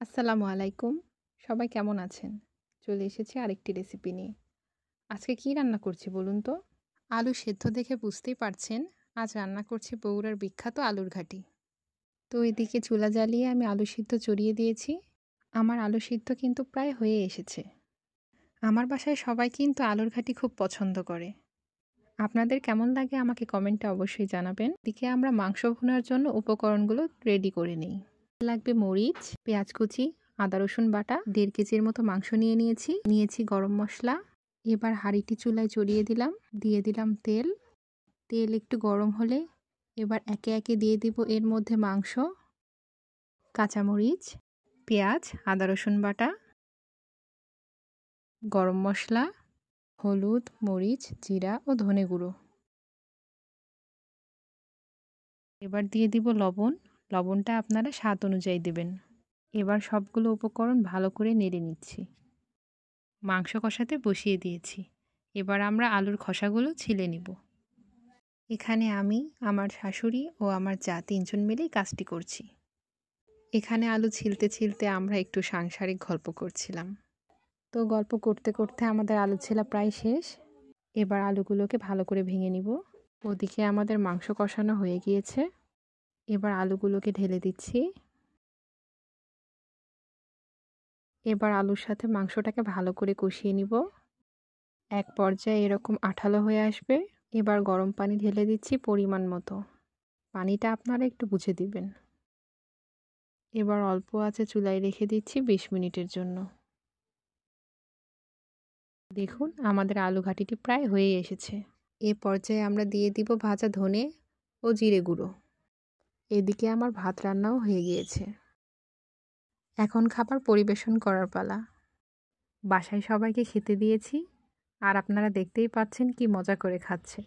আসসালামু আলাইকুম। সবাই কেমন আছেন? চলে এসেছি আরেকটি রেসিপি নিয়ে। আজকে কি রান্না করছি বলুন তো? আলু সেদ্ধ দেখে বুঝতেই পারছেন, আজ রান্না করছি বগুড়ার বিখ্যাত আলুর ঘাটি। তো এদিকে চুলা জ্বালিয়ে আমি আলু সিদ্ধ চড়িয়ে দিয়েছি। আমার আলু সিদ্ধ কিন্তু প্রায় হয়ে এসেছে। আমার বাসায় সবাই কিন্তু আলুর ঘাটি খুব পছন্দ করে। আপনাদের কেমন লাগে আমাকে কমেন্টে অবশ্যই জানাবেন। এদিকে আমরা মাংস ভুনার জন্য উপকরণগুলো রেডি করে নিই। লাগবে মরিচ, পেঁয়াজ কুচি, আদা রসুন বাটা, 1.5 কেজির মতো মাংস নিয়েছি গরম মশলা। এবার হাঁড়িটি চুলায় চড়িয়ে দিলাম, দিয়ে দিলাম তেল। তেল একটু গরম হলে এবার একে একে দিয়ে দিব এর মধ্যে মাংস, কাঁচামরিচ, পেঁয়াজ, আদা রসুন বাটা, গরম মশলা, হলুদ, মরিচ, জিরা ও ধনে গুঁড়ো। এবার দিয়ে দিব লবণ। লবণটা আপনারা স্বাদ অনুযায়ী দেবেন। এবার সবগুলো উপকরণ ভালো করে নেড়ে নিচ্ছি। মাংস কষাতে বসিয়ে দিয়েছি। এবার আমরা আলুর খোসাগুলো ছিলে নিব। এখানে আমি, আমার শাশুড়ি ও আমার যা 3 জন মিলেই কাজটি করছি। এখানে আলু ছিলতে ছিলতে আমরা একটু সাংসারিক গল্প করছিলাম। তো গল্প করতে করতে আমাদের আলু ছেলা প্রায় শেষ। এবার আলুগুলোকে ভালো করে ভেঙে নিব। ওদিকে আমাদের মাংস কষানো হয়ে গিয়েছে। এবার আলুগুলোকে ঢেলে দিচ্ছি। এবার আলুর সাথে মাংসটাকে ভালো করে কষিয়ে নিব। এক পর্যায়ে এরকম আঠালো হয়ে আসবে। এবার গরম পানি ঢেলে দিচ্ছি পরিমাণ মতো। পানিটা আপনারা একটু বুঝে দিবেন। এবার অল্প আঁচে চুলায় রেখে দিচ্ছি 20 মিনিটের জন্য। দেখুন আমাদের আলু ঘাটিটি প্রায় হয়ে এসেছে। এ পর্যায়ে আমরা দিয়ে দিব ভাজা ধনে ও জিরে গুঁড়ো। এদিকে আমার ভাত রান্নাও হয়ে গিয়েছে। এখন খাবার পরিবেশন করার পালা। বাসায় সবাইকে খেতে দিয়েছি, আর আপনারা দেখতেই পাচ্ছেন কি মজা করে খাচ্ছে।